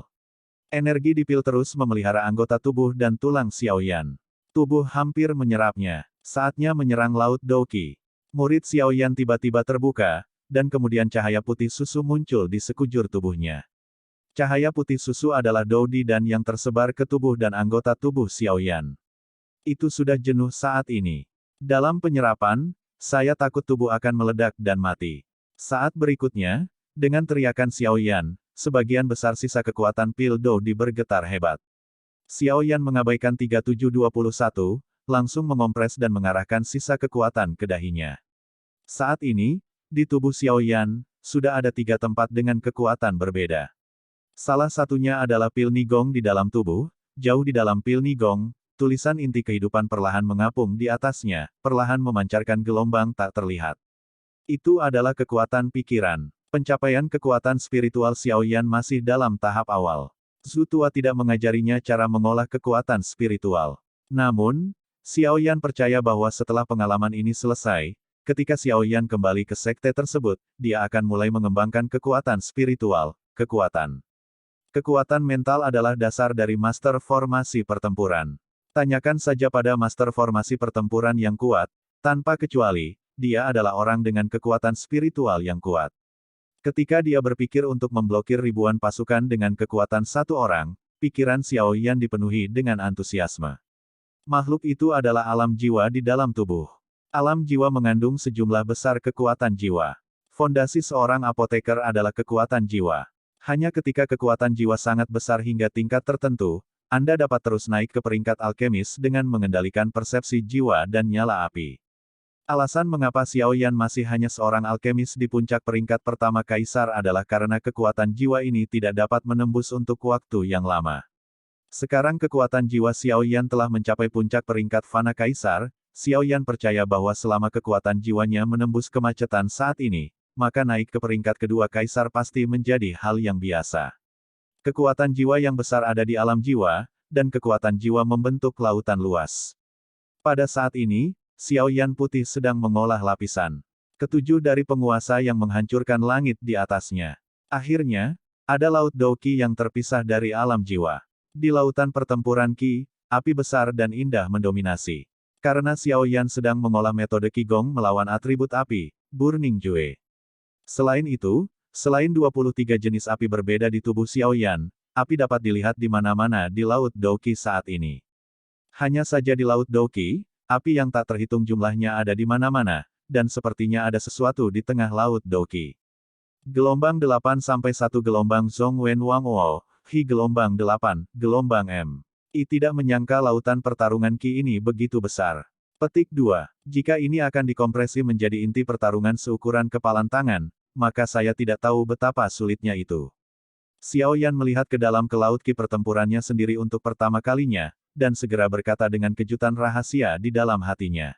Energi di Pil terus memelihara anggota tubuh dan tulang Xiao Yan. Tubuh hampir menyerapnya. Saatnya menyerang Laut Dou Qi. Murid Xiao Yan tiba-tiba terbuka, dan kemudian cahaya putih susu muncul di sekujur tubuhnya. Cahaya putih susu adalah Dou Di dan yang tersebar ke tubuh dan anggota tubuh Xiao Yan. Itu sudah jenuh saat ini. Dalam penyerapan, saya takut tubuh akan meledak dan mati. Saat berikutnya, dengan teriakan Xiao Yan, sebagian besar sisa kekuatan Pil Dou Di bergetar hebat. Xiao Yan mengabaikan 3721, langsung mengompres dan mengarahkan sisa kekuatan ke dahinya. Saat ini, di tubuh Xiao Yan, sudah ada 3 tempat dengan kekuatan berbeda. Salah satunya adalah Pil Nigong di dalam tubuh, jauh di dalam Pil Nigong, tulisan inti kehidupan perlahan mengapung di atasnya, perlahan memancarkan gelombang tak terlihat. Itu adalah kekuatan pikiran. Pencapaian kekuatan spiritual Xiao Yan masih dalam tahap awal. Zhu Tua tidak mengajarinya cara mengolah kekuatan spiritual. Namun, Xiao Yan percaya bahwa setelah pengalaman ini selesai, ketika Xiao Yan kembali ke sekte tersebut, dia akan mulai mengembangkan kekuatan spiritual, kekuatan. Kekuatan mental adalah dasar dari master formasi pertempuran. Tanyakan saja pada master formasi pertempuran yang kuat, tanpa kecuali, dia adalah orang dengan kekuatan spiritual yang kuat. Ketika dia berpikir untuk memblokir ribuan pasukan dengan kekuatan satu orang, pikiran Xiao Yan dipenuhi dengan antusiasme. Makhluk itu adalah alam jiwa di dalam tubuh. Alam jiwa mengandung sejumlah besar kekuatan jiwa. Fondasi seorang apoteker adalah kekuatan jiwa. Hanya ketika kekuatan jiwa sangat besar hingga tingkat tertentu, Anda dapat terus naik ke peringkat alkemis dengan mengendalikan persepsi jiwa dan nyala api. Alasan mengapa Xiao Yan masih hanya seorang alkemis di puncak peringkat pertama kaisar adalah karena kekuatan jiwa ini tidak dapat menembus untuk waktu yang lama. Sekarang kekuatan jiwa Xiao Yan telah mencapai puncak peringkat fana kaisar, Xiao Yan percaya bahwa selama kekuatan jiwanya menembus kemacetan saat ini, maka naik ke peringkat kedua kaisar pasti menjadi hal yang biasa. Kekuatan jiwa yang besar ada di alam jiwa, dan kekuatan jiwa membentuk lautan luas. Pada saat ini, Xiao Yan putih sedang mengolah lapisan ketujuh dari penguasa yang menghancurkan langit di atasnya. Akhirnya, ada laut Dou Qi yang terpisah dari alam jiwa. Di lautan pertempuran Qi, api besar dan indah mendominasi. Karena Xiao Yan sedang mengolah metode Qigong melawan atribut api, Burning Jue. Selain itu, selain 23 jenis api berbeda di tubuh Xiao Yan, api dapat dilihat di mana-mana di Laut Dou Qi saat ini. Hanya saja di Laut Dou Qi, api yang tak terhitung jumlahnya ada di mana-mana, dan sepertinya ada sesuatu di tengah Laut Dou Qi. Gelombang 8 sampai 1 gelombang Zhong Wen Wang Wo. Hi gelombang 8, gelombang M. I tidak menyangka lautan pertarungan Qi ini begitu besar. Petik 2. Jika ini akan dikompresi menjadi inti pertarungan seukuran kepalan tangan, maka saya tidak tahu betapa sulitnya itu. Xiao Yan melihat ke dalam ke laut Qi pertempurannya sendiri untuk pertama kalinya, dan segera berkata dengan kejutan rahasia di dalam hatinya.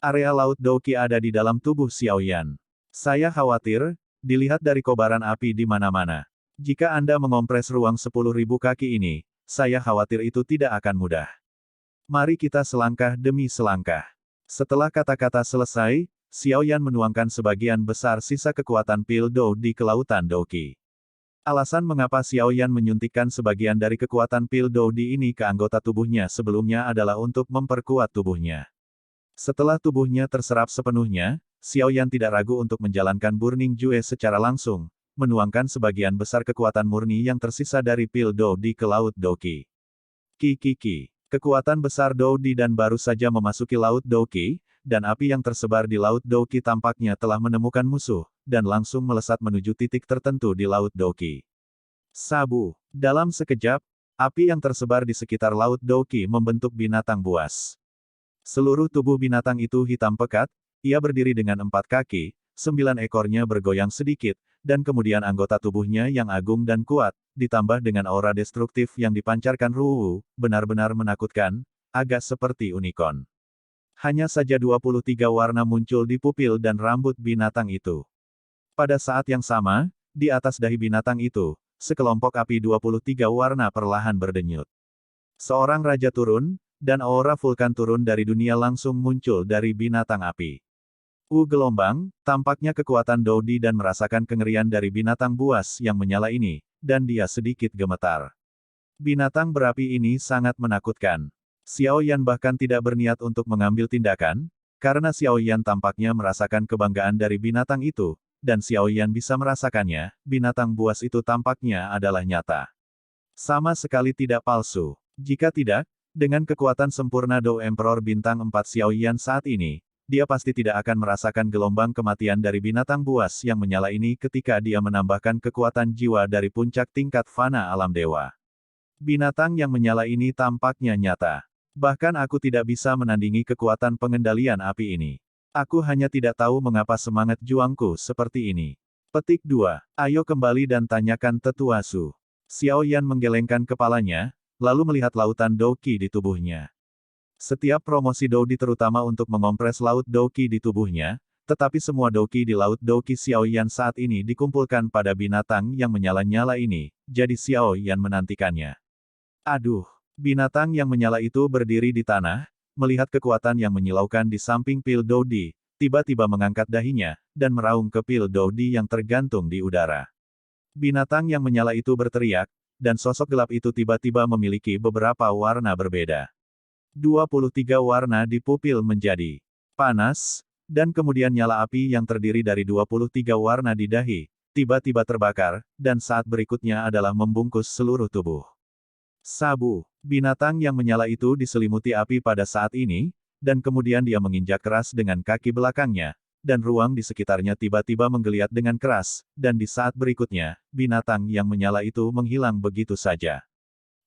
Area Laut Dou Qi ada di dalam tubuh Xiao Yan. Saya khawatir, dilihat dari kobaran api di mana-mana. Jika Anda mengompres ruang 10.000 kaki ini, saya khawatir itu tidak akan mudah. Mari kita selangkah demi selangkah. Setelah kata-kata selesai, Xiao Yan menuangkan sebagian besar sisa kekuatan Pil Dou di kelautan Dou Qi. Alasan mengapa Xiao Yan menyuntikkan sebagian dari kekuatan Pil Dou di ini ke anggota tubuhnya sebelumnya adalah untuk memperkuat tubuhnya. Setelah tubuhnya terserap sepenuhnya, Xiao Yan tidak ragu untuk menjalankan Burning Jue secara langsung, menuangkan sebagian besar kekuatan murni yang tersisa dari Pil Dou di ke Laut Dou Qi. Ki. Kekuatan besar Dou Di dan baru saja memasuki Laut Dou Qi, dan api yang tersebar di Laut Dou Qi tampaknya telah menemukan musuh, dan langsung melesat menuju titik tertentu di Laut Dou Qi. Sabu. Dalam sekejap, api yang tersebar di sekitar Laut Dou Qi membentuk binatang buas. Seluruh tubuh binatang itu hitam pekat, ia berdiri dengan 4 kaki, 9 ekornya bergoyang sedikit, dan kemudian anggota tubuhnya yang agung dan kuat, ditambah dengan aura destruktif yang dipancarkan Ruwu, benar-benar menakutkan, agak seperti unicorn. Hanya saja 23 warna muncul di pupil dan rambut binatang itu. Pada saat yang sama, di atas dahi binatang itu, sekelompok api 23 warna perlahan berdenyut. Seorang raja turun, dan aura vulkan turun dari dunia langsung muncul dari binatang api. Gelombang, tampaknya kekuatan Dou Di dan merasakan kengerian dari binatang buas yang menyala ini, dan dia sedikit gemetar. Binatang berapi ini sangat menakutkan. Xiao Yan bahkan tidak berniat untuk mengambil tindakan, karena Xiao Yan tampaknya merasakan kebanggaan dari binatang itu, dan Xiao Yan bisa merasakannya, binatang buas itu tampaknya adalah nyata. Sama sekali tidak palsu. Jika tidak, dengan kekuatan sempurna Dou Emperor Bintang 4 Xiao Yan saat ini, dia pasti tidak akan merasakan gelombang kematian dari binatang buas yang menyala ini ketika dia menambahkan kekuatan jiwa dari puncak tingkat fana alam dewa. Binatang yang menyala ini tampaknya nyata. Bahkan aku tidak bisa menandingi kekuatan pengendalian api ini. Aku hanya tidak tahu mengapa semangat juangku seperti ini. Petik 2. Ayo kembali dan tanyakan Tetua Su. Xiao Yan menggelengkan kepalanya, lalu melihat lautan Dou Qi di tubuhnya. Setiap promosi Dou Di terutama untuk mengompres Laut Dou Qi di tubuhnya, tetapi semua Dou Qi di Laut Dou Qi Xiao Yan saat ini dikumpulkan pada binatang yang menyala-nyala ini, jadi Xiao Yan menantikannya. Aduh, binatang yang menyala itu berdiri di tanah, melihat kekuatan yang menyilaukan di samping Pil Dou Di, tiba-tiba mengangkat dahinya, dan meraung ke Pil Dou Di yang tergantung di udara. Binatang yang menyala itu berteriak, dan sosok gelap itu tiba-tiba memiliki beberapa warna berbeda. 23 warna di pupil menjadi panas, dan kemudian nyala api yang terdiri dari 23 warna di dahi, tiba-tiba terbakar, dan saat berikutnya adalah membungkus seluruh tubuh. Sabu, binatang yang menyala itu diselimuti api pada saat ini, dan kemudian dia menginjak keras dengan kaki belakangnya, dan ruang di sekitarnya tiba-tiba menggeliat dengan keras, dan di saat berikutnya, binatang yang menyala itu menghilang begitu saja.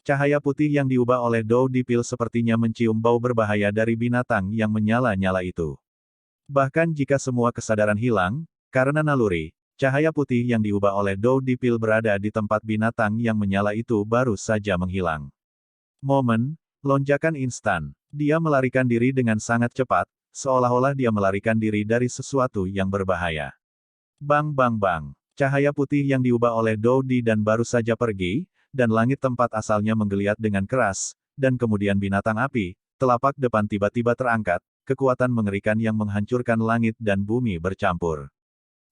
Cahaya putih yang diubah oleh Dou Dipil sepertinya mencium bau berbahaya dari binatang yang menyala-nyala itu. Bahkan jika semua kesadaran hilang, karena naluri, cahaya putih yang diubah oleh Dou Dipil berada di tempat binatang yang menyala itu baru saja menghilang. Momen, lonjakan instan. Dia melarikan diri dengan sangat cepat, seolah-olah dia melarikan diri dari sesuatu yang berbahaya. Bang bang bang. Cahaya putih yang diubah oleh Dou Di dan baru saja pergi, dan langit tempat asalnya menggeliat dengan keras, dan kemudian binatang api, telapak depan tiba-tiba terangkat, kekuatan mengerikan yang menghancurkan langit dan bumi bercampur.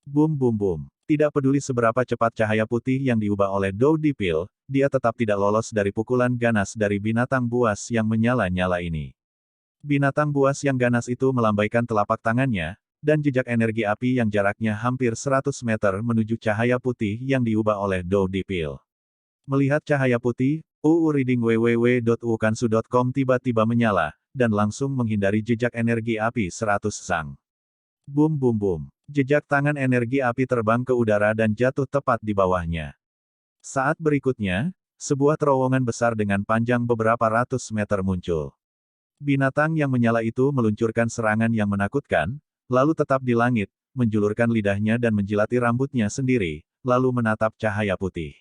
Bum bum bum. Tidak peduli seberapa cepat cahaya putih yang diubah oleh Dou Dipil, dia tetap tidak lolos dari pukulan ganas dari binatang buas yang menyala-nyala ini. Binatang buas yang ganas itu melambaikan telapak tangannya, dan jejak energi api yang jaraknya hampir 100 meter menuju cahaya putih yang diubah oleh Dou Dipil. Melihat cahaya putih, reading www.ukansu.com tiba-tiba menyala, dan langsung menghindari jejak energi api 100 sang. Bum bum bum. Jejak tangan energi api terbang ke udara dan jatuh tepat di bawahnya. Saat berikutnya, sebuah terowongan besar dengan panjang beberapa ratus meter muncul. Binatang yang menyala itu meluncurkan serangan yang menakutkan, lalu tetap di langit, menjulurkan lidahnya dan menjilati rambutnya sendiri, lalu menatap cahaya putih.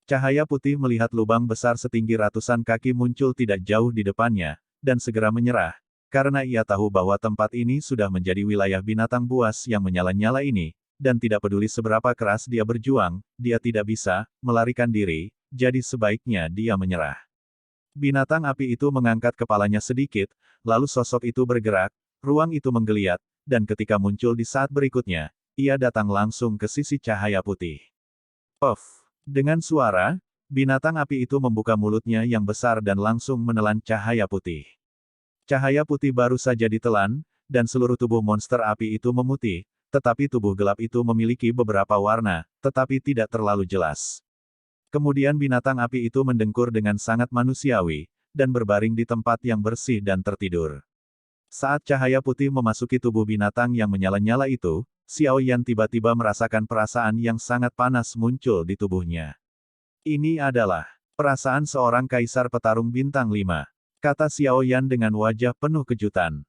Cahaya putih melihat lubang besar setinggi ratusan kaki muncul tidak jauh di depannya, dan segera menyerah, karena ia tahu bahwa tempat ini sudah menjadi wilayah binatang buas yang menyala-nyala ini, dan tidak peduli seberapa keras dia berjuang, dia tidak bisa melarikan diri, jadi sebaiknya dia menyerah. Binatang api itu mengangkat kepalanya sedikit, lalu sosok itu bergerak, ruang itu menggeliat, dan ketika muncul di saat berikutnya, ia datang langsung ke sisi cahaya putih. Puff! Dengan suara, binatang api itu membuka mulutnya yang besar dan langsung menelan cahaya putih. Cahaya putih baru saja ditelan, dan seluruh tubuh monster api itu memutih, tetapi tubuh gelap itu memiliki beberapa warna, tetapi tidak terlalu jelas. Kemudian binatang api itu mendengkur dengan sangat manusiawi, dan berbaring di tempat yang bersih dan tertidur. Saat cahaya putih memasuki tubuh binatang yang menyala-nyala itu, Xiao Yan tiba-tiba merasakan perasaan yang sangat panas muncul di tubuhnya. Ini adalah perasaan seorang kaisar petarung bintang 5, kata Xiao Yan dengan wajah penuh kejutan.